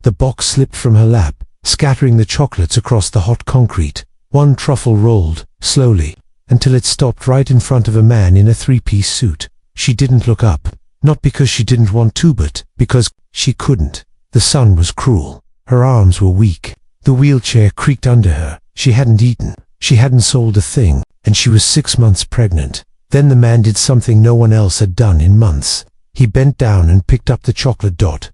The box slipped from her lap, scattering the chocolates across the hot concrete. One truffle rolled, slowly, until it stopped right in front of a man in a three-piece suit. She didn't look up, not because she didn't want to, but because she couldn't. The sun was cruel. Her arms were weak. The wheelchair creaked under her. She hadn't eaten. She hadn't sold a thing, and she was 6 months pregnant. Then the man did something no one else had done in months. He bent down and picked up the chocolate dot.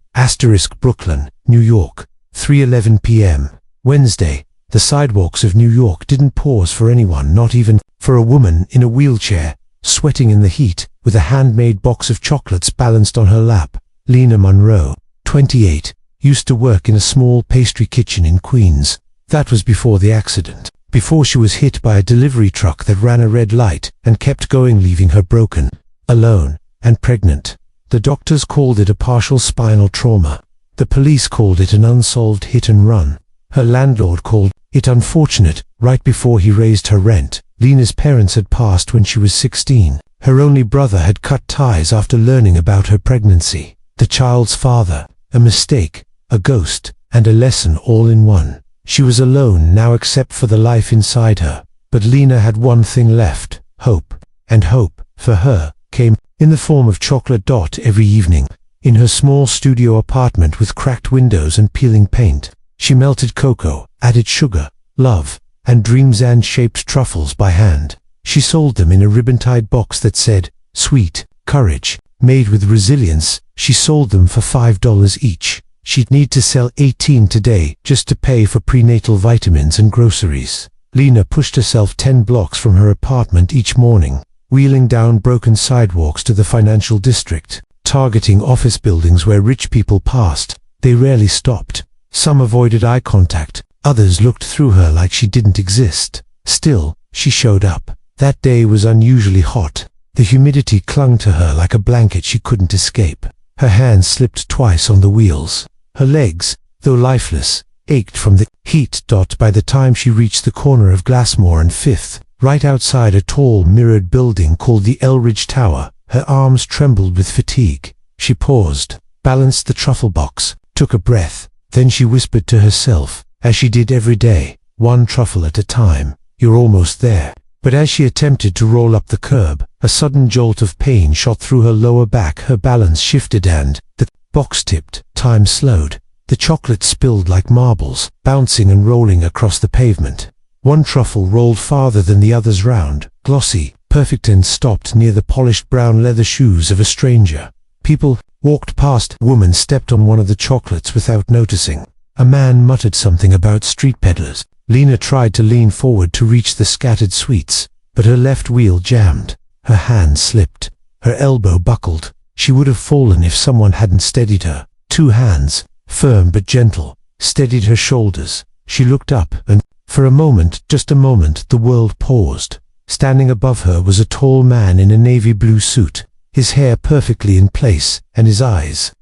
Brooklyn, New York, 3:11 p.m. Wednesday. The sidewalks of New York didn't pause for anyone, not even for a woman in a wheelchair, sweating in the heat, with a handmade box of chocolates balanced on her lap. Lena Monroe, 28, used to work in a small pastry kitchen in Queens. That was before the accident, before she was hit by a delivery truck that ran a red light and kept going, leaving her broken, alone, and pregnant. The doctors called it a partial spinal trauma. The police called it an unsolved hit and run. Her landlord called it unfortunate right before he raised her rent. Lena's parents had passed when she was 16. Her only brother had cut ties after learning about her pregnancy. The child's father, a mistake, a ghost, and a lesson all in one. She was alone now except for the life inside her. But Lena had one thing left, hope. And hope, for her, came in the form of chocolate dot every evening. In her small studio apartment with cracked windows and peeling paint, she melted cocoa, added sugar, love, and dreams and shaped truffles by hand. She sold them in a ribbon-tied box that said, "Sweet Courage, made with resilience." She sold them for $5 each. She'd need to sell 18 today just to pay for prenatal vitamins and groceries. Lena pushed herself 10 blocks from her apartment each morning, wheeling down broken sidewalks to the financial district, targeting office buildings where rich people passed. They rarely stopped. Some avoided eye contact, others looked through her like she didn't exist. Still, she showed up. That day was unusually hot. The humidity clung to her like a blanket she couldn't escape. Her hands slipped twice on the wheels. Her legs, though lifeless, ached from the heat. By the time she reached the corner of Glassmore and 5th, right outside a tall mirrored building called the Elridge Tower, her arms trembled with fatigue. She paused, balanced the truffle box, took a breath. Then she whispered to herself, as she did every day, one truffle at a time, "You're almost there." But as she attempted to roll up the curb, a sudden jolt of pain shot through her lower back. Her balance shifted and the box tipped. Time slowed. The chocolate spilled like marbles, bouncing and rolling across the pavement. One truffle rolled farther than the others, round, glossy, perfect, and stopped near the polished brown leather shoes of a stranger. People walked past. A woman stepped on one of the chocolates without noticing. A man muttered something about street peddlers. Lena tried to lean forward to reach the scattered sweets, but her left wheel jammed. Her hand slipped. Her elbow buckled. She would have fallen if someone hadn't steadied her. Two hands, firm but gentle, steadied her shoulders. She looked up, and for a moment, just a moment, the world paused. Standing above her was a tall man in a navy blue suit, his hair perfectly in place, and his eyes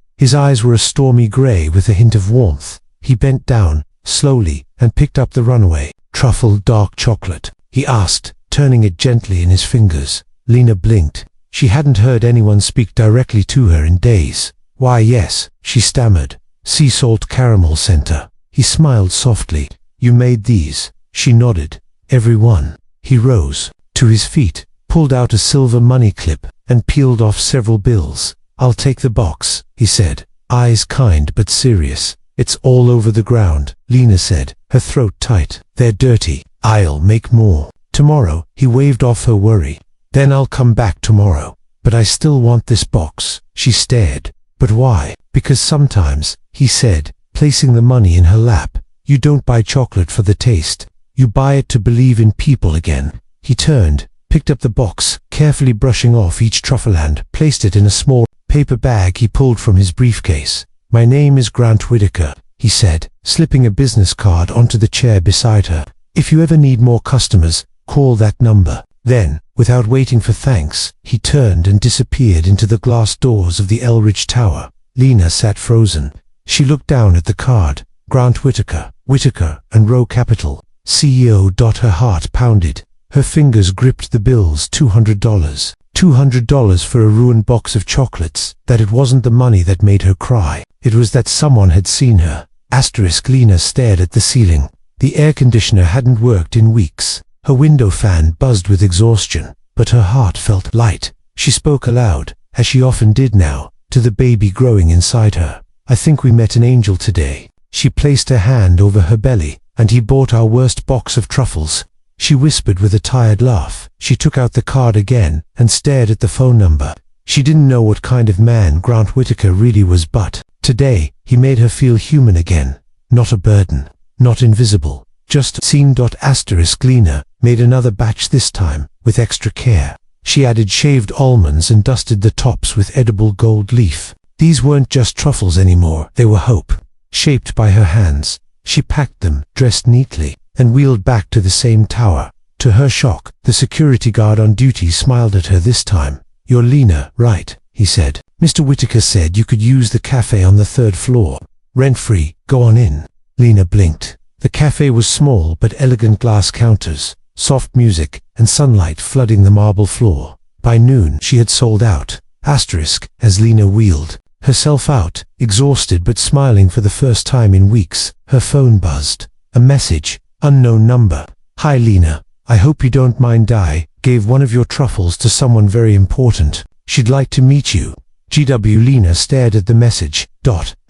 were a stormy gray with a hint of warmth. He bent down, slowly, and picked up the runaway truffle dark chocolate. He asked, turning it gently in his fingers. Lena blinked. She hadn't heard anyone speak directly to her in days. "Why, yes," she stammered. "Sea salt caramel center." He smiled softly. "You made these?" She nodded. "Every one." He rose to his feet, pulled out a silver money clip, and peeled off several bills. "I'll take the box," he said, eyes kind but serious. "It's all over the ground," Lena said, her throat tight. "They're dirty. I'll make more. Tomorrow." He waved off her worry. "Then I'll come back tomorrow. But I still want this box." She stared. "But why?" "Because sometimes," he said, placing the money in her lap, "you don't buy chocolate for the taste. You buy it to believe in people again." He turned, picked up the box, carefully brushing off each truffle, and placed it in a small paper bag he pulled from his briefcase. "My name is Grant Whitaker," he said, slipping a business card onto the chair beside her. "If you ever need more customers, call that number." Then, without waiting for thanks, he turned and disappeared into the glass doors of the Elridge Tower. Lena sat frozen. She looked down at the card. Grant Whitaker, Whitaker and Row Capital, CEO. Her heart pounded. Her fingers gripped the bills. $200. $200 for a ruined box of chocolates. That it wasn't the money that made her cry. It was that someone had seen her, Lena stared at the ceiling. The air conditioner hadn't worked in weeks. Her window fan buzzed with exhaustion, but her heart felt light. She spoke aloud, as she often did now, to the baby growing inside her. I think we met an angel today. She placed her hand over her belly, and he bought our worst box of truffles. She whispered with a tired laugh. She took out the card again and stared at the phone number. She didn't know what kind of man Grant Whitaker really was, but today he made her feel human again. Not a burden, not invisible, just seen. Lena made another batch this time, with extra care. She added shaved almonds and dusted the tops with edible gold leaf. These weren't just truffles anymore, they were hope, shaped by her hands. She packed them, dressed neatly, and wheeled back to the same tower. To her shock, the security guard on duty smiled at her this time. "You're Lena, right?" he said. "Mr. Whitaker said you could use the cafe on the 3rd floor. Rent-free, go on in." Lena blinked. The cafe was small but elegant, glass counters, soft music, and sunlight flooding the marble floor. By noon she had sold out. As Lena wheeled herself out, exhausted but smiling for the first time in weeks, her phone buzzed. A message, unknown number. "Hi Lena, I hope you don't mind. I gave one of your truffles to someone very important. She'd like to meet you." Lena stared at the message,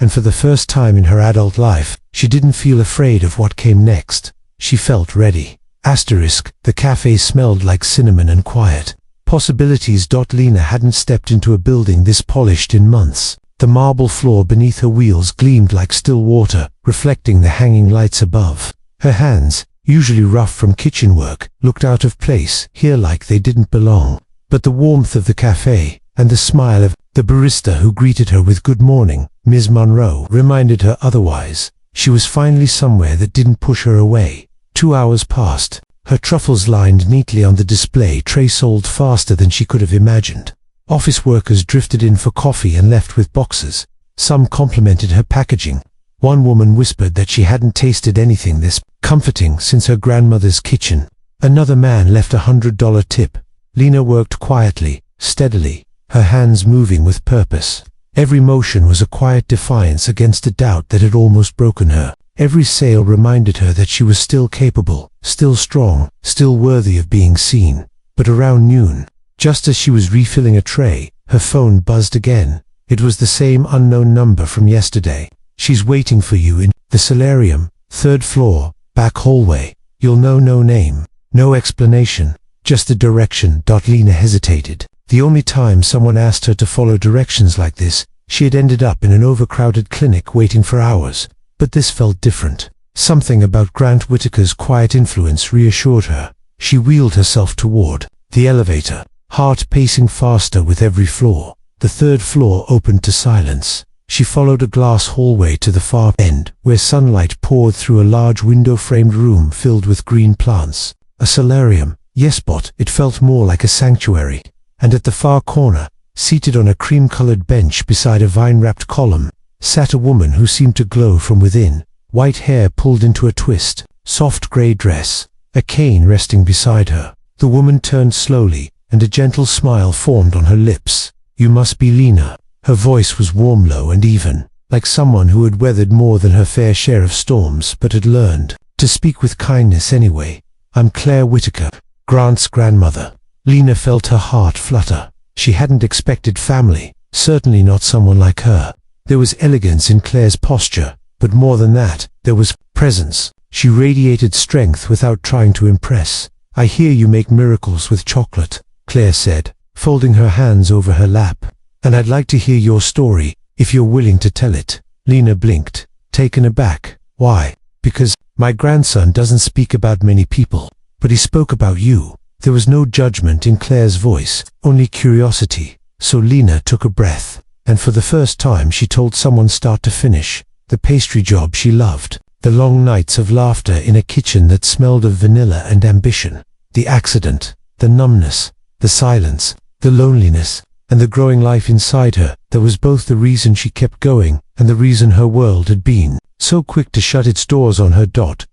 and for the first time in her adult life, she didn't feel afraid of what came next. She felt ready. The cafe smelled like cinnamon and quiet. Possibilities. Lena hadn't stepped into a building this polished in months. The marble floor beneath her wheels gleamed like still water, reflecting the hanging lights above. Her hands, usually rough from kitchen work, looked out of place here, like they didn't belong. But the warmth of the cafe, and the smile of the barista who greeted her with "Good morning, Ms. Monroe," reminded her otherwise. She was finally somewhere that didn't push her away. 2 hours passed. Her truffles lined neatly on the display tray sold faster than she could have imagined. Office workers drifted in for coffee and left with boxes. Some complimented her packaging. One woman whispered that she hadn't tasted anything this comforting since her grandmother's kitchen. Another man left $100 tip. Lena worked quietly, steadily, her hands moving with purpose. Every motion was a quiet defiance against a doubt that had almost broken her. Every sale reminded her that she was still capable, still strong, still worthy of being seen. But around noon, just as she was refilling a tray, her phone buzzed again. It was the same unknown number from yesterday. "She's waiting for you in the solarium, 3rd floor, back hallway. You'll know no name, no explanation, just the direction." Lena hesitated. The only time someone asked her to follow directions like this, she had ended up in an overcrowded clinic waiting for hours. But this felt different. Something about Grant Whitaker's quiet influence reassured her. She wheeled herself toward the elevator, heart pacing faster with every floor. The 3rd floor opened to silence. She followed a glass hallway to the far end, where sunlight poured through a large window-framed room filled with green plants. A solarium, yes, but it felt more like a sanctuary. And at the far corner, seated on a cream-colored bench beside a vine-wrapped column, sat a woman who seemed to glow from within. White hair pulled into a twist, soft gray dress, a cane resting beside her. The woman turned slowly, and a gentle smile formed on her lips. "You must be Lena." Her voice was warm, low, and even, like someone who had weathered more than her fair share of storms but had learned to speak with kindness anyway. "I'm Claire Whitaker, Grant's grandmother." Lena felt her heart flutter. She hadn't expected family, certainly not someone like her. There was elegance in Claire's posture, but more than that, there was presence. She radiated strength without trying to impress. "I hear you make miracles with chocolate," Claire said, folding her hands over her lap. "And I'd like to hear your story, if you're willing to tell it." Lena blinked, taken aback. "Why?" "Because my grandson doesn't speak about many people, but he spoke about you." There was no judgment in Claire's voice, only curiosity. So Lena took a breath, and for the first time she told someone start to finish. The pastry job she loved, the long nights of laughter in a kitchen that smelled of vanilla and ambition, the accident, the numbness, the silence, the loneliness, and the growing life inside her that was both the reason she kept going and the reason her world had been so quick to shut its doors on her.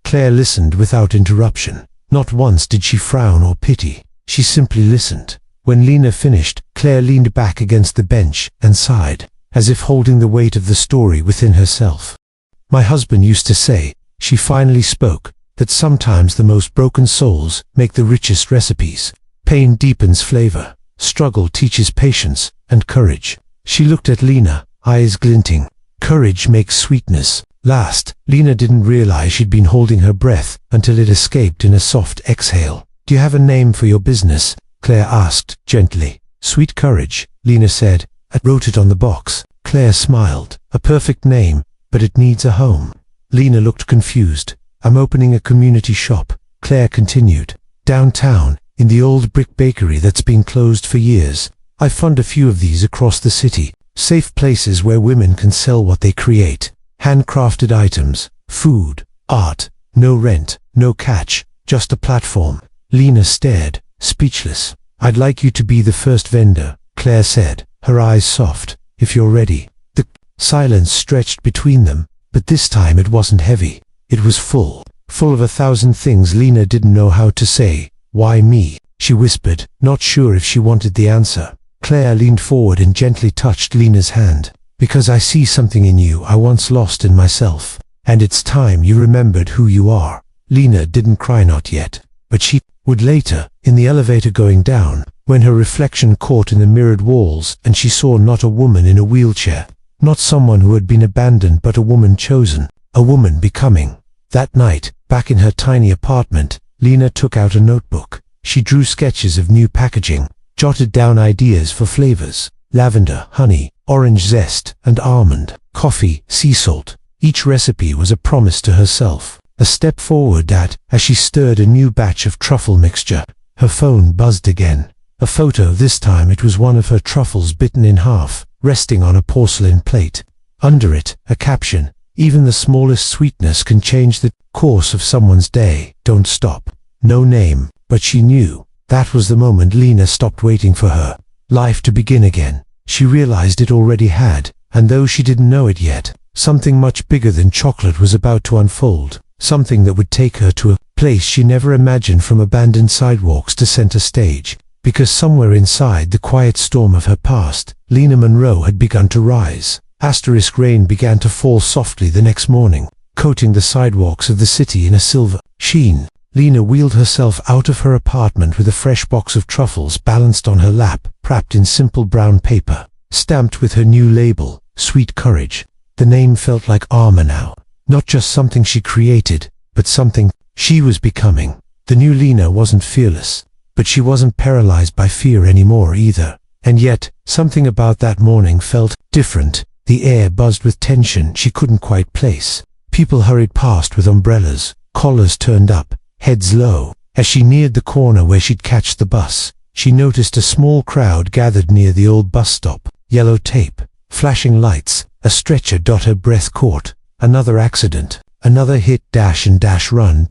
Claire listened without interruption. Not once did she frown or pity. She simply listened. When Lena finished, Claire leaned back against the bench and sighed, as if holding the weight of the story within herself. My husband used to say, she finally spoke, that sometimes the most broken souls make the richest recipes. Pain deepens flavor, struggle teaches patience and courage. She looked at Lena, eyes glinting. Courage makes sweetness last. Lena didn't realize she'd been holding her breath until it escaped in a soft exhale. Do you have a name for your business? Claire asked gently. Sweet Courage, Lena said. I wrote it on the box. Claire smiled. A perfect name, but it needs a home. Lena looked confused. I'm opening a community shop, Claire continued. Downtown, in the old brick bakery that's been closed for years. I fund a few of these across the city. Safe places where women can sell what they create. Handcrafted items, food, art. No rent, no catch, just a platform. Lena stared, speechless. I'd like you to be the first vendor, Claire said, her eyes soft. If you're ready. The silence stretched between them, but this time it wasn't heavy. It was full of 1,000 things Lena didn't know how to say. Why me? She whispered, not sure if she wanted the answer. Claire leaned forward and gently touched Lena's hand. Because I see something in you I once lost in myself. And it's time you remembered who you are. Lena didn't cry, not yet. But she would later, in the elevator going down, when her reflection caught in the mirrored walls and she saw not a woman in a wheelchair. Not someone who had been abandoned, but a woman chosen. A woman becoming. That night, back in her tiny apartment, Lena took out a notebook. She drew sketches of new packaging, jotted down ideas for flavors. Lavender, honey, orange zest, and almond. Coffee, sea salt. Each recipe was a promise to herself. A step forward as she stirred a new batch of truffle mixture. Her phone buzzed again. A photo, this time it was one of her truffles bitten in half, resting on a porcelain plate. Under it, a caption. Even the smallest sweetness can change the course of someone's day. Don't stop. No name, but she knew. That was the moment Lena stopped waiting for her life to begin again. She realized it already had, and though she didn't know it yet, something much bigger than chocolate was about to unfold. Something that would take her to a place she never imagined, from abandoned sidewalks to center stage. Because somewhere inside the quiet storm of her past, Lena Monroe had begun to rise. Rain began to fall softly the next morning, coating the sidewalks of the city in a silver sheen. Lena wheeled herself out of her apartment with a fresh box of truffles balanced on her lap, wrapped in simple brown paper, stamped with her new label, Sweet Courage. The name felt like armor now. Not just something she created, but something she was becoming. The new Lena wasn't fearless, but she wasn't paralyzed by fear anymore either. And yet, something about that morning felt different. The air buzzed with tension she couldn't quite place. People hurried past with umbrellas, collars turned up, heads low. As she neared the corner where she'd catch the bus, she noticed a small crowd gathered near the old bus stop. Yellow tape, flashing lights, a stretcher. Her breath caught. Another accident, another hit, dash and dash run.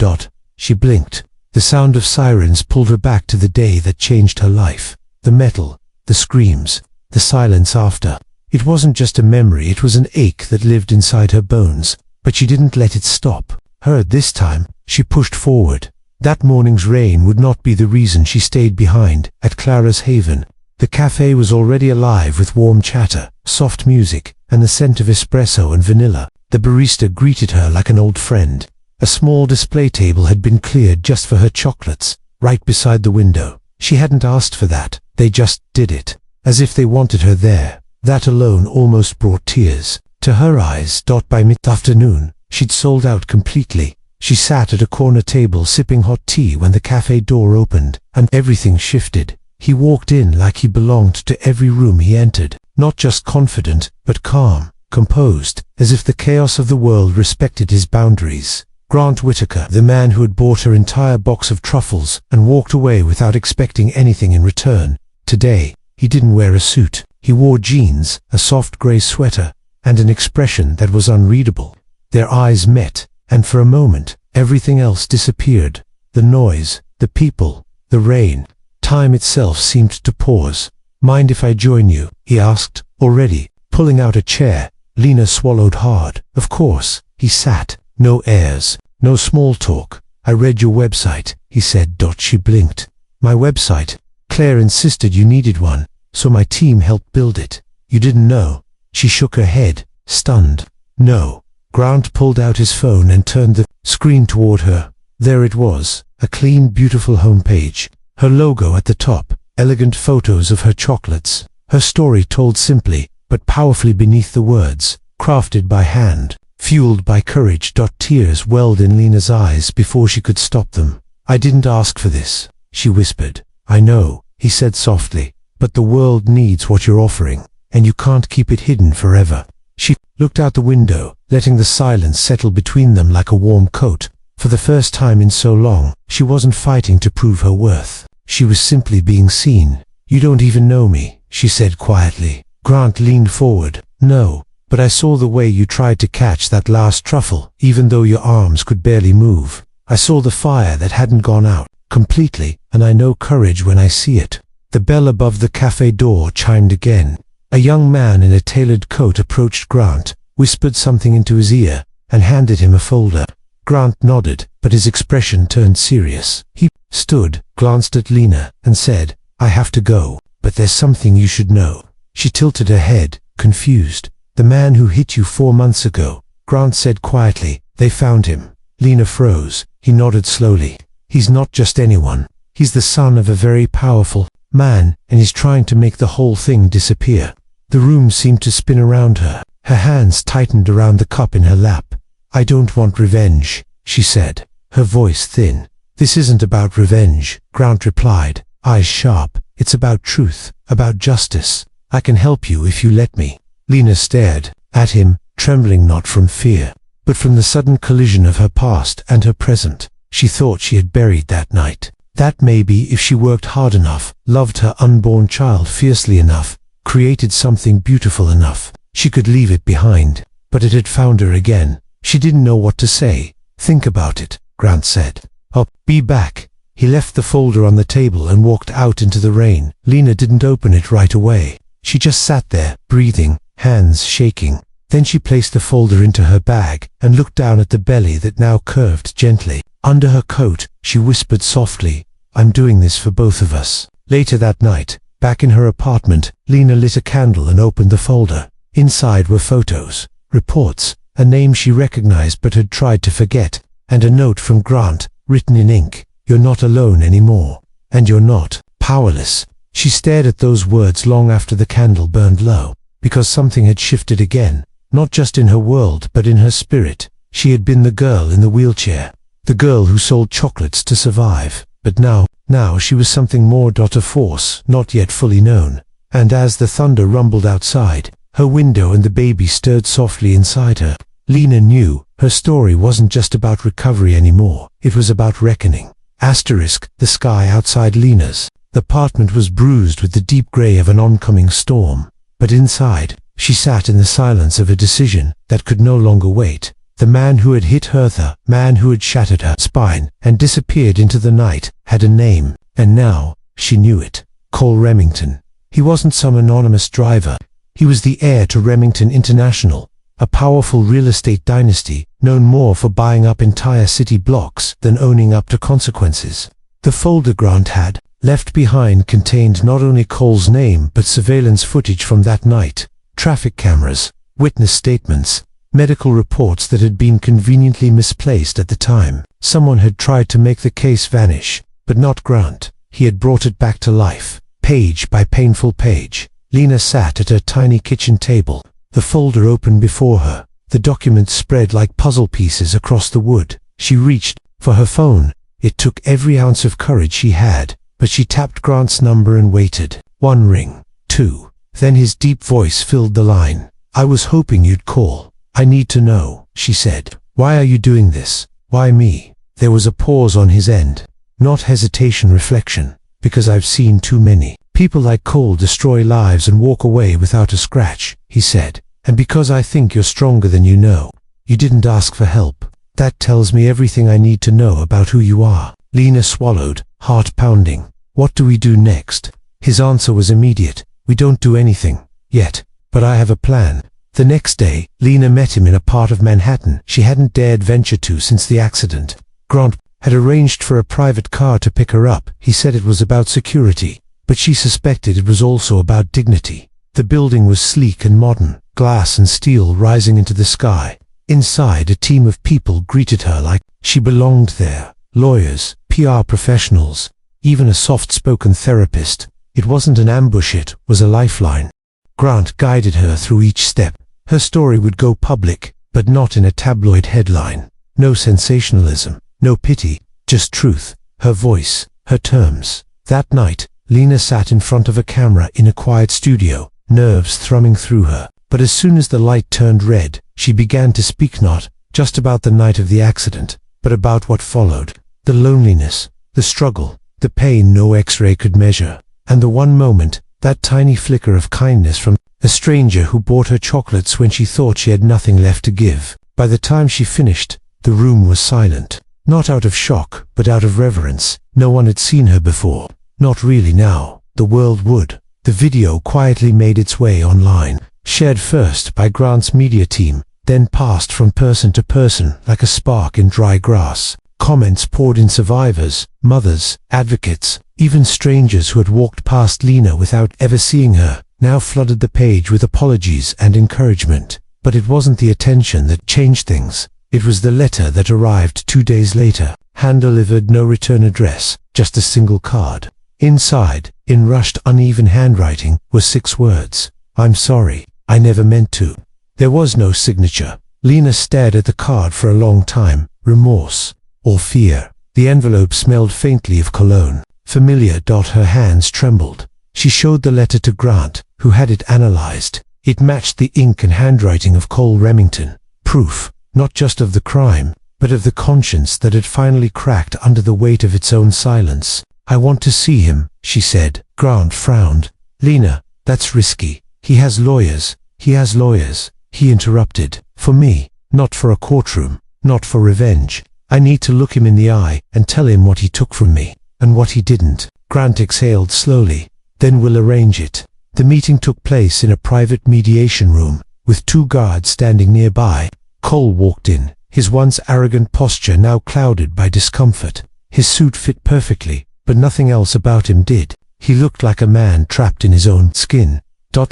She blinked. The sound of sirens pulled her back to the day that changed her life. The metal, the screams, the silence after. It wasn't just a memory, it was an ache that lived inside her bones. But she didn't let it stop her this time. She pushed forward. That morning's rain would not be the reason she stayed behind. At Clara's Haven, the cafe was already alive with warm chatter, soft music, and the scent of espresso and vanilla. The barista greeted her like an old friend. A small display table had been cleared just for her chocolates, right beside the window. She hadn't asked for that, they just did it, as if they wanted her there. That alone almost brought tears to her eyes. By mid-afternoon, she'd sold out completely. She sat at a corner table sipping hot tea when the cafe door opened, and everything shifted. He walked in like he belonged to every room he entered, not just confident, but calm, composed, as if the chaos of the world respected his boundaries. Grant Whitaker, the man who had bought her entire box of truffles and walked away without expecting anything in return. Today, he didn't wear a suit. He wore jeans, a soft gray sweater, and an expression that was unreadable. Their eyes met, and for a moment, everything else disappeared. The noise, the people, the rain. Time itself seemed to pause. Mind if I join you? He asked, already, pulling out a chair. Lena swallowed hard. Of course. He sat. No airs, no small talk. I read your website, he said. She blinked. My website? Claire insisted you needed one, so my team helped build it. You didn't know? She shook her head, stunned. No. Grant pulled out his phone and turned the screen toward her. There it was, a clean, beautiful homepage. Her logo at the top, elegant photos of her chocolates. Her story told simply, but powerfully beneath the words, crafted by hand, fueled by courage. Tears welled in Lena's eyes before she could stop them. "I didn't ask for this," she whispered. "I know," he said softly, "but the world needs what you're offering, and you can't keep it hidden forever." She looked out the window, letting the silence settle between them like a warm coat. For the first time in so long, she wasn't fighting to prove her worth. She was simply being seen. "You don't even know me," she said quietly. Grant leaned forward. "No, but I saw the way you tried to catch that last truffle, even though your arms could barely move. I saw the fire that hadn't gone out completely, and I know courage when I see it." The bell above the cafe door chimed again. A young man in a tailored coat approached Grant, whispered something into his ear, and handed him a folder. Grant nodded, but his expression turned serious. He stood, glanced at Lena, and said, "I have to go, but there's something you should know." She tilted her head, confused. "The man who hit you 4 months ago," Grant said quietly. "They found him." Lena froze. He nodded slowly. "He's not just anyone. He's the son of a very powerful man, and he's trying to make the whole thing disappear." The room seemed to spin around her. Her hands tightened around the cup in her lap. "I don't want revenge," she said, her voice thin. "This isn't about revenge," Grant replied, eyes sharp. "It's about truth, about justice. I can help you if you let me." Lena stared at him, trembling not from fear, but from the sudden collision of her past and her present. She thought she had buried that night. That maybe if she worked hard enough, loved her unborn child fiercely enough, created something beautiful enough, she could leave it behind. But it had found her again. She didn't know what to say. "Think about it," Grant said. "I'll be back." He left the folder on the table and walked out into the rain. Lena didn't open it right away. She just sat there, breathing, hands shaking. Then she placed the folder into her bag and looked down at the belly that now curved gently. Under her coat, she whispered softly, "I'm doing this for both of us." Later that night, back in her apartment, Lena lit a candle and opened the folder. Inside were photos, reports, a name she recognized but had tried to forget, and a note from Grant, written in ink. "You're not alone anymore. And you're not powerless." She stared at those words long after the candle burned low, because something had shifted again, not just in her world but in her spirit. She had been the girl in the wheelchair, the girl who sold chocolates to survive, but now she was something more. A force not yet fully known. And as the thunder rumbled outside, her window and the baby stirred softly inside her. Lena knew her story wasn't just about recovery anymore, it was about reckoning. The sky outside Lena's apartment was bruised with the deep gray of an oncoming storm, but inside, she sat in the silence of a decision that could no longer wait. The man who had hit her, the man who had shattered her spine and disappeared into the night, had a name, and now she knew it. Cole Remington. He wasn't some anonymous driver. He was the heir to Remington International, a powerful real estate dynasty known more for buying up entire city blocks than owning up to consequences. The folder Grant had left behind contained not only Cole's name but surveillance footage from that night, traffic cameras, witness statements, medical reports that had been conveniently misplaced at the time. Someone had tried to make the case vanish, but not Grant. He had brought it back to life, page by painful page. Lena sat at her tiny kitchen table, the folder open before her, the documents spread like puzzle pieces across the wood. She reached for her phone. It took every ounce of courage she had, but she tapped Grant's number and waited. 1 ring, 2. Then his deep voice filled the line. "I was hoping you'd call. I need to know," she said. "Why are you doing this? Why me?" There was a pause on his end. Not hesitation, reflection. "Because I've seen too many people like Cole destroy lives and walk away without a scratch," he said. "And because I think you're stronger than you know. You didn't ask for help. That tells me everything I need to know about who you are." Lena swallowed, heart pounding. "What do we do next?" His answer was immediate. "We don't do anything yet, but I have a plan." The next day, Lena met him in a part of Manhattan she hadn't dared venture to since the accident. Grant had arranged for a private car to pick her up. He said it was about security, but she suspected it was also about dignity. The building was sleek and modern, glass and steel rising into the sky. Inside, a team of people greeted her like she belonged there. Lawyers, PR professionals, even a soft-spoken therapist. It wasn't an ambush, it was a lifeline. Grant guided her through each step. Her story would go public, but not in a tabloid headline. No sensationalism, no pity, just truth, her voice, her terms. That night, Lena sat in front of a camera in a quiet studio, nerves thrumming through her. But as soon as the light turned red, she began to speak, not just about the night of the accident, but about what followed. The loneliness, the struggle, the pain no X-ray could measure, and the one moment, that tiny flicker of kindness from a stranger who bought her chocolates when she thought she had nothing left to give. By the time she finished, the room was silent. Not out of shock, but out of reverence. No one had seen her before. Not really now. The world would. The video quietly made its way online, shared first by Grant's media team, then passed from person to person like a spark in dry grass. Comments poured in. Survivors, mothers, advocates, even strangers who had walked past Lena without ever seeing her, now flooded the page with apologies and encouragement. But it wasn't the attention that changed things. It was the letter that arrived 2 days later, hand-delivered, no return address, just a single card. Inside, in rushed, uneven handwriting, were 6 words. "I'm sorry, I never meant to." There was no signature. Lena stared at the card for a long time. Remorse or fear. The envelope smelled faintly of cologne. Familiar. Her hands trembled. She showed the letter to Grant, who had it analyzed. It matched the ink and handwriting of Cole Remington. Proof, not just of the crime, but of the conscience that had finally cracked under the weight of its own silence. "I want to see him," she said. Grant frowned. "Lena, that's risky. He has lawyers." "He has lawyers," he interrupted. "For me, not for a courtroom, not for revenge. I need to look him in the eye and tell him what he took from me, and what he didn't." Grant exhaled slowly. "Then we'll arrange it." The meeting took place in a private mediation room, with 2 guards standing nearby. Cole walked in, his once arrogant posture now clouded by discomfort. His suit fit perfectly, but nothing else about him did. He looked like a man trapped in his own skin.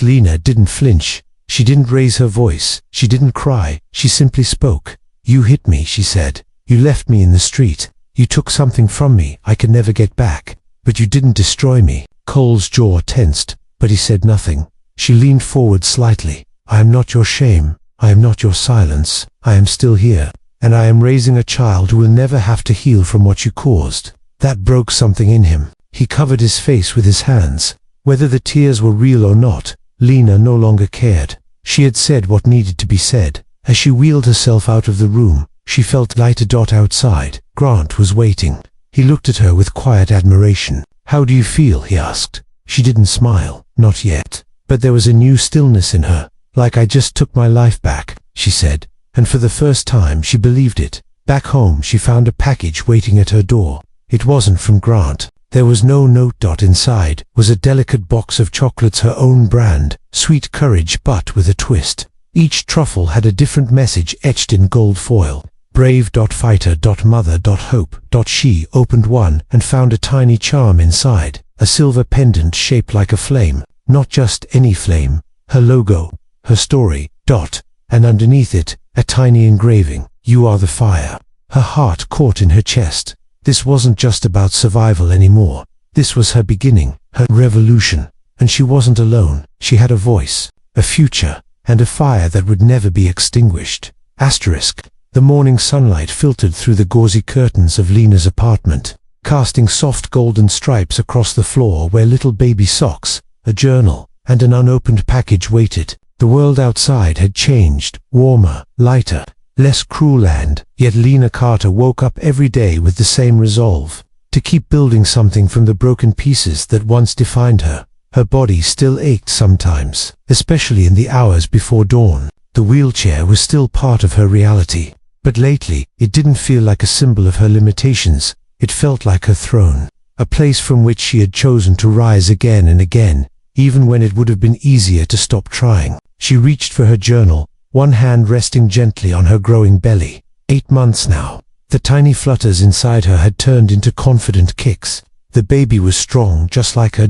Lena didn't flinch. She didn't raise her voice. She didn't cry. She simply spoke. "You hit me," she said. "You left me in the street. You took something from me I could never get back. But you didn't destroy me." Cole's jaw tensed, but he said nothing. She leaned forward slightly. "I am not your shame. I am not your silence. I am still here. And I am raising a child who will never have to heal from what you caused." That broke something in him. He covered his face with his hands. Whether the tears were real or not, Lena no longer cared. She had said what needed to be said. As she wheeled herself out of the room, she felt lighter. Outside, Grant was waiting. He looked at her with quiet admiration. "How do you feel?" he asked. She didn't smile. Not yet. But there was a new stillness in her. "Like I just took my life back," she said. And for the first time she believed it. Back home she found a package waiting at her door. It wasn't from Grant. There was no note. Inside was a delicate box of chocolates, her own brand, Sweet Courage, but with a twist. Each truffle had a different message etched in gold foil. Brave. Fighter. Mother. Hope. She opened one and found a tiny charm inside, a silver pendant shaped like a flame. Not just any flame. Her logo, her story. And underneath it, a tiny engraving. "You are the fire." Her heart caught in her chest. This wasn't just about survival anymore. This was her beginning, her revolution. And she wasn't alone. She had a voice, a future, and a fire that would never be extinguished. Asterisk. The morning sunlight filtered through the gauzy curtains of Lena's apartment, casting soft golden stripes across the floor where little baby socks, a journal, and an unopened package waited. The world outside had changed, warmer, lighter, less cruel, and yet Lena Carter woke up every day with the same resolve, to keep building something from the broken pieces that once defined her. Her body still ached sometimes, especially in the hours before dawn. The wheelchair was still part of her reality, but lately it didn't feel like a symbol of her limitations. It felt like her throne, a place from which she had chosen to rise again and again, even when it would have been easier to stop trying. She reached for her journal, one hand resting gently on her growing belly. 8 months now. The tiny flutters inside her had turned into confident kicks. The baby was strong, just like her.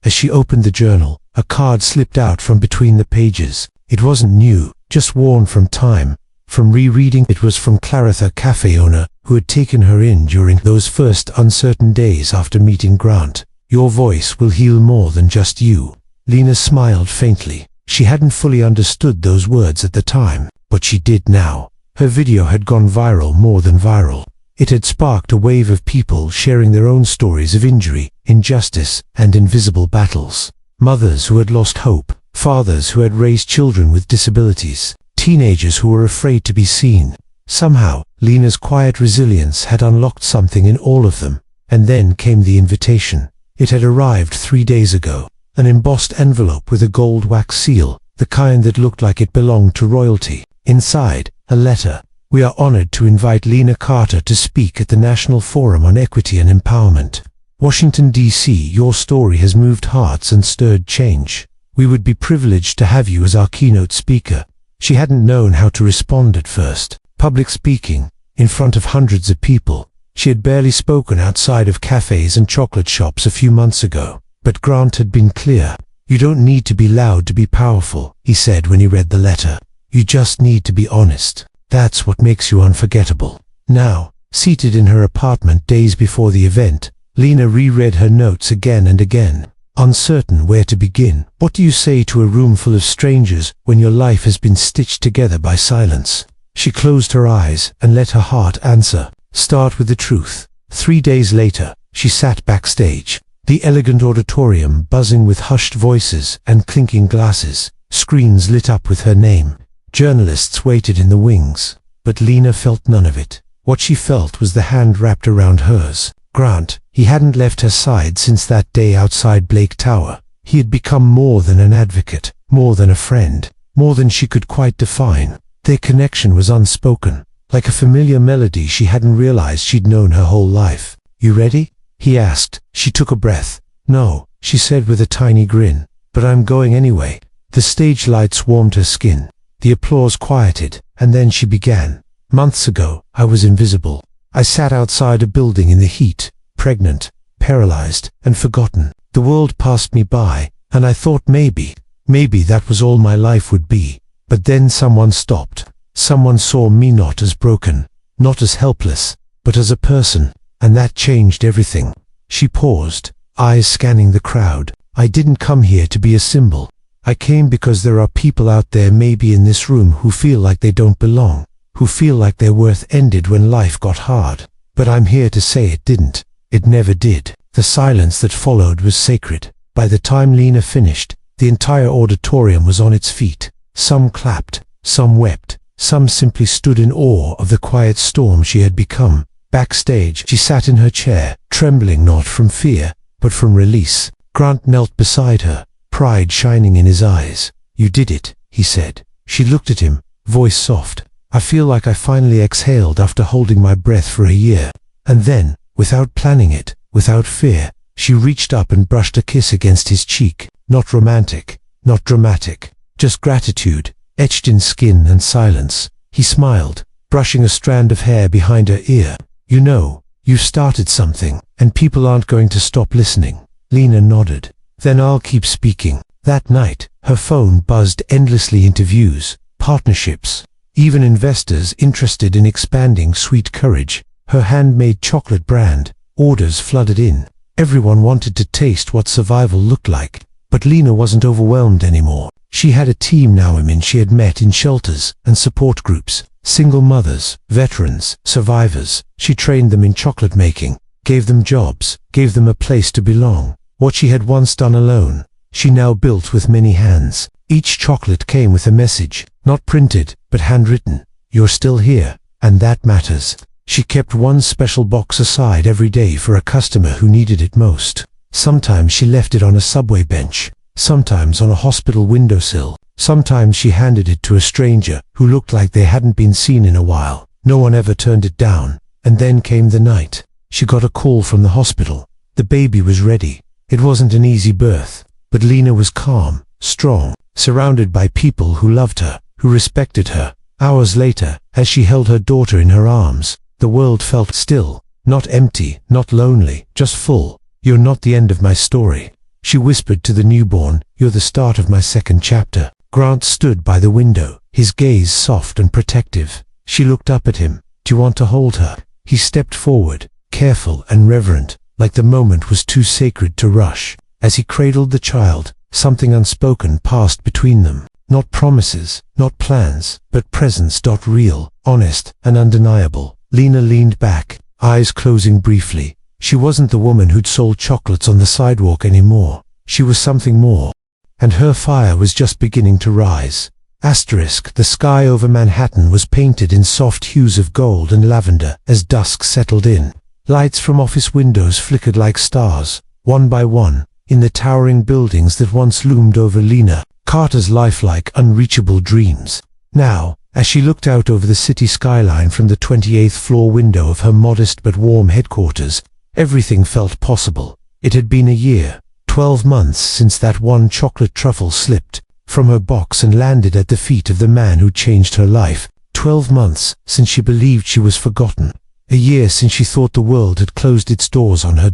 As she opened the journal, a card slipped out from between the pages. It wasn't new, just worn from time. from rereading. It was from Claritha, cafe owner, who had taken her in during those first uncertain days after meeting Grant. Your voice will heal more than just you. Lena smiled faintly. She hadn't fully understood those words at the time, but she did now. Her video had gone viral, more than viral. It had sparked a wave of people sharing their own stories of injury, injustice, and invisible battles. Mothers who had lost hope, fathers who had raised children with disabilities, teenagers who were afraid to be seen. Somehow, Lena's quiet resilience had unlocked something in all of them. And then came the invitation. It had arrived 3 days ago. An embossed envelope with a gold wax seal, the kind that looked like it belonged to royalty. Inside, a letter. We are honored to invite Lena Carter to speak at the National Forum on Equity and Empowerment. Washington, D.C. Your story has moved hearts and stirred change. We would be privileged to have you as our keynote speaker. She hadn't known how to respond at first. Public speaking, in front of hundreds of people. She had barely spoken outside of cafes and chocolate shops a few months ago. But Grant had been clear. You don't need to be loud to be powerful, he said when he read the letter. You just need to be honest. That's what makes you unforgettable. Now, seated in her apartment days before the event, Lena reread her notes again and again, uncertain where to begin. What do you say to a room full of strangers when your life has been stitched together by silence? She closed her eyes and let her heart answer. Start with the truth. 3 days later, she sat backstage. The elegant auditorium buzzing with hushed voices and clinking glasses, screens lit up with her name. Journalists waited in the wings, but Lena felt none of it. What she felt was the hand wrapped around hers. Grant, he hadn't left her side since that day outside Blake Tower. He had become more than an advocate, more than a friend, more than she could quite define. Their connection was unspoken, like a familiar melody she hadn't realized she'd known her whole life. You ready? He asked. She took a breath. No, she said with a tiny grin. But I'm going anyway. The stage lights warmed her skin. The applause quieted, and then she began. Months ago, I was invisible. I sat outside a building in the heat, pregnant, paralyzed, and forgotten. The world passed me by, and I thought maybe that was all my life would be. But then someone stopped. Someone saw me not as broken, not as helpless, but as a person, and that changed everything. She paused, eyes scanning the crowd. I didn't come here to be a symbol. I came because there are people out there, maybe in this room, who feel like they don't belong, who feel like their worth ended when life got hard. But I'm here to say it didn't. It never did. The silence that followed was sacred. By the time Lena finished, the entire auditorium was on its feet. Some clapped, some wept, some simply stood in awe of the quiet storm she had become. Backstage, she sat in her chair, trembling not from fear, but from release. Grant knelt beside her, pride shining in his eyes. You did it, he said. She looked at him, voice soft. I feel like I finally exhaled after holding my breath for a year. And then, without planning it, without fear, she reached up and brushed a kiss against his cheek. Not romantic, not dramatic, just gratitude, etched in skin and silence. He smiled, brushing a strand of hair behind her ear. You know, you started something, and people aren't going to stop listening. Lena nodded. Then I'll keep speaking. That night, her phone buzzed endlessly. Interviews, partnerships, even investors interested in expanding Sweet Courage, her handmade chocolate brand. Orders flooded in. Everyone wanted to taste what survival looked like. But Lena wasn't overwhelmed anymore. She had a team now. Women she had met in shelters and support groups, single mothers, veterans, survivors. She trained them in chocolate making, gave them jobs, gave them a place to belong. What she had once done alone, she now built with many hands. Each chocolate came with a message, not printed, but handwritten. You're still here, and that matters. She kept one special box aside every day for a customer who needed it most. Sometimes she left it on a subway bench, sometimes on a hospital windowsill. Sometimes she handed it to a stranger who looked like they hadn't been seen in a while. No one ever turned it down. And then came the night. She got a call from the hospital. The baby was ready. It wasn't an easy birth, but Lena was calm, strong, surrounded by people who loved her, who respected her. Hours later, as she held her daughter in her arms, the world felt still, not empty, not lonely, just full. You're not the end of my story, she whispered to the newborn. You're the start of my second chapter. Grant stood by the window, his gaze soft and protective. She looked up at him. "Do you want to hold her?" He stepped forward, careful and reverent, like the moment was too sacred to rush. As he cradled the child, something unspoken passed between them. Not promises, not plans, but presence. Real, honest, and undeniable. Lena leaned back, eyes closing briefly. She wasn't the woman who'd sold chocolates on the sidewalk anymore. She was something more. And her fire was just beginning to rise. The sky over Manhattan was painted in soft hues of gold and lavender as dusk settled in. Lights from office windows flickered like stars, one by one, in the towering buildings that once loomed over Lena Carter's lifelike, unreachable dreams. Now, as she looked out over the city skyline from the 28th floor window of her modest but warm headquarters, everything felt possible. It had been a year, 12 months since that one chocolate truffle slipped from her box and landed at the feet of the man who changed her life. 12 months since she believed she was forgotten. A year since she thought the world had closed its doors on her.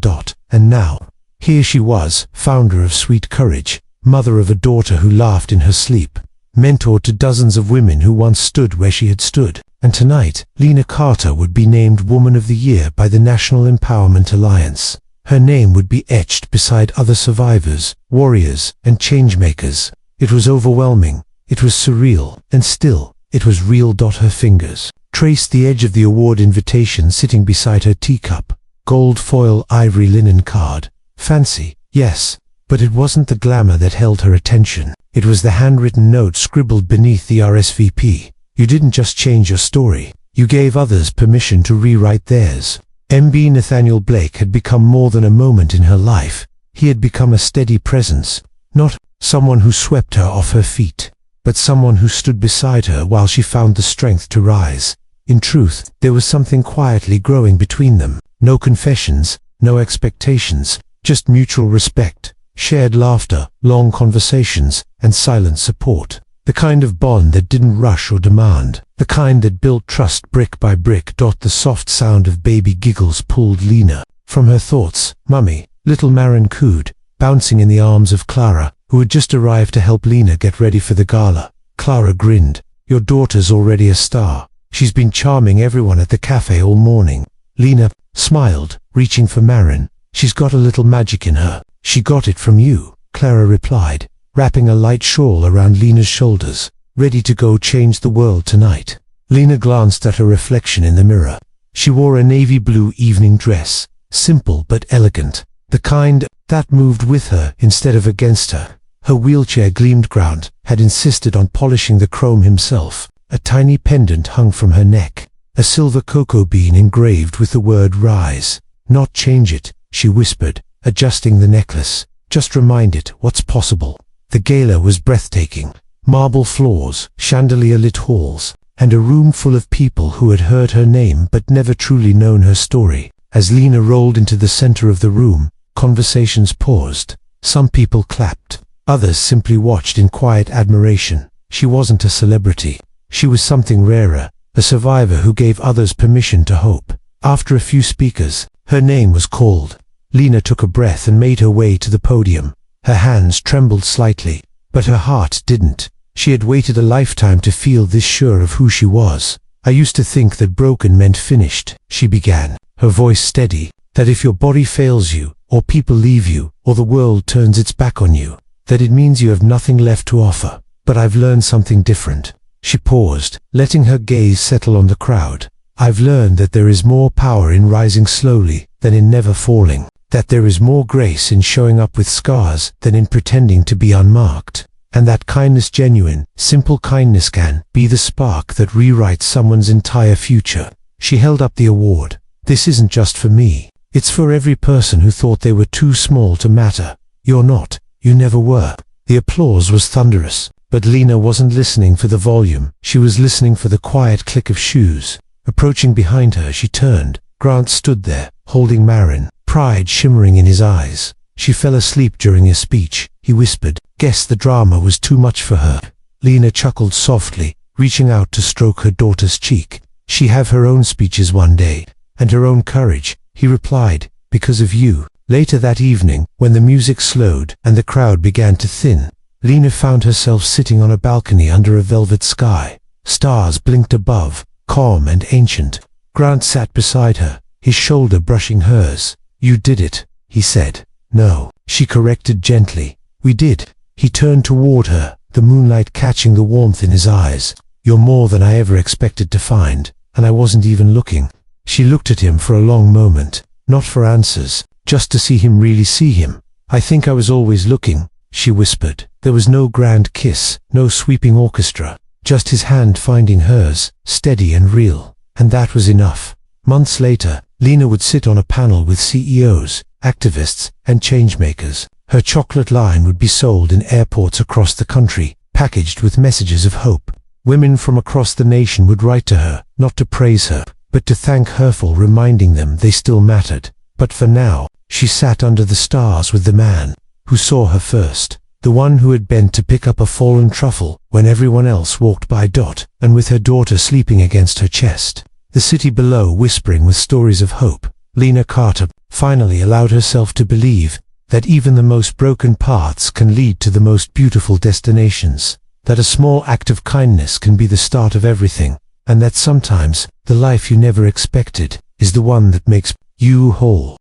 And now, here she was, founder of Sweet Courage, mother of a daughter who laughed in her sleep, mentor to dozens of women who once stood where she had stood. And tonight, Lena Carter would be named Woman of the Year by the National Empowerment Alliance. Her name would be etched beside other survivors, warriors, and changemakers. It was overwhelming, it was surreal, and still, it was real. Her fingers traced the edge of the award invitation sitting beside her teacup. Gold foil ivory linen card. Fancy, yes, but it wasn't the glamour that held her attention. It was the handwritten note scribbled beneath the RSVP. You didn't just change your story, you gave others permission to rewrite theirs. MB Nathaniel Blake had become more than a moment in her life. He had become a steady presence, not someone who swept her off her feet, but someone who stood beside her while she found the strength to rise. In truth, there was something quietly growing between them. No confessions, no expectations, just mutual respect, shared laughter, long conversations, and silent support. The kind of bond that didn't rush or demand. The kind that built trust brick by brick. The soft sound of baby giggles pulled Lena from her thoughts. Mummy, little Marin cooed, bouncing in the arms of Clara, who had just arrived to help Lena get ready for the gala. Clara grinned. Your daughter's already a star. She's been charming everyone at the cafe all morning. Lena smiled, reaching for Marin. She's got a little magic in her. She got it from you, Clara replied, wrapping a light shawl around Lena's shoulders, ready to go change the world tonight. Lena glanced at her reflection in the mirror. She wore a navy blue evening dress, simple but elegant, the kind that moved with her instead of against her. Her wheelchair gleamed ground, had insisted on polishing the chrome himself. A tiny pendant hung from her neck, a silver cocoa bean engraved with the word rise. Not change it, she whispered, adjusting the necklace. Just remind it what's possible. The gala was breathtaking. Marble floors, chandelier-lit halls, and a room full of people who had heard her name but never truly known her story. As Lena rolled into the center of the room, conversations paused. Some people clapped. Others simply watched in quiet admiration. She wasn't a celebrity. She was something rarer, a survivor who gave others permission to hope. After a few speakers, her name was called. Lena took a breath and made her way to the podium. Her hands trembled slightly, but her heart didn't. She had waited a lifetime to feel this sure of who she was. I used to think that broken meant finished, she began, her voice steady, that if your body fails you, or people leave you, or the world turns its back on you, that it means you have nothing left to offer. But I've learned something different. She paused, letting her gaze settle on the crowd. I've learned that there is more power in rising slowly than in never falling. That there is more grace in showing up with scars than in pretending to be unmarked. And that kindness, genuine, simple kindness, can be the spark that rewrites someone's entire future. She held up the award. This isn't just for me. It's for every person who thought they were too small to matter. You're not. You never were. The applause was thunderous. But Lena wasn't listening for the volume. She was listening for the quiet click of shoes. Approaching behind her, she turned. Grant stood there, holding Marin, pride shimmering in his eyes. She fell asleep during his speech, he whispered. Guess the drama was too much for her. Lena chuckled softly, reaching out to stroke her daughter's cheek. She'd have her own speeches one day, and her own courage, he replied, because of you. Later that evening, when the music slowed and the crowd began to thin, Lena found herself sitting on a balcony under a velvet sky. Stars blinked above, calm and ancient. Grant sat beside her, his shoulder brushing hers. "You did it," he said. "No," she corrected gently. "We did." He turned toward her, the moonlight catching the warmth in his eyes. "You're more than I ever expected to find, and I wasn't even looking." She looked at him for a long moment, not for answers, just to see him really see him. "I think I was always looking," she whispered. There was no grand kiss, no sweeping orchestra, just his hand finding hers, steady and real. And that was enough. Months later, Lena would sit on a panel with CEOs, activists, and changemakers. Her chocolate line would be sold in airports across the country, packaged with messages of hope. Women from across the nation would write to her, not to praise her, but to thank her for reminding them they still mattered. But for now, she sat under the stars with the man who saw her first, the one who had bent to pick up a fallen truffle when everyone else walked by. And with her daughter sleeping against her chest, the city below whispering with stories of hope, Lena Carter finally allowed herself to believe that even the most broken paths can lead to the most beautiful destinations, that a small act of kindness can be the start of everything, and that sometimes the life you never expected is the one that makes you whole.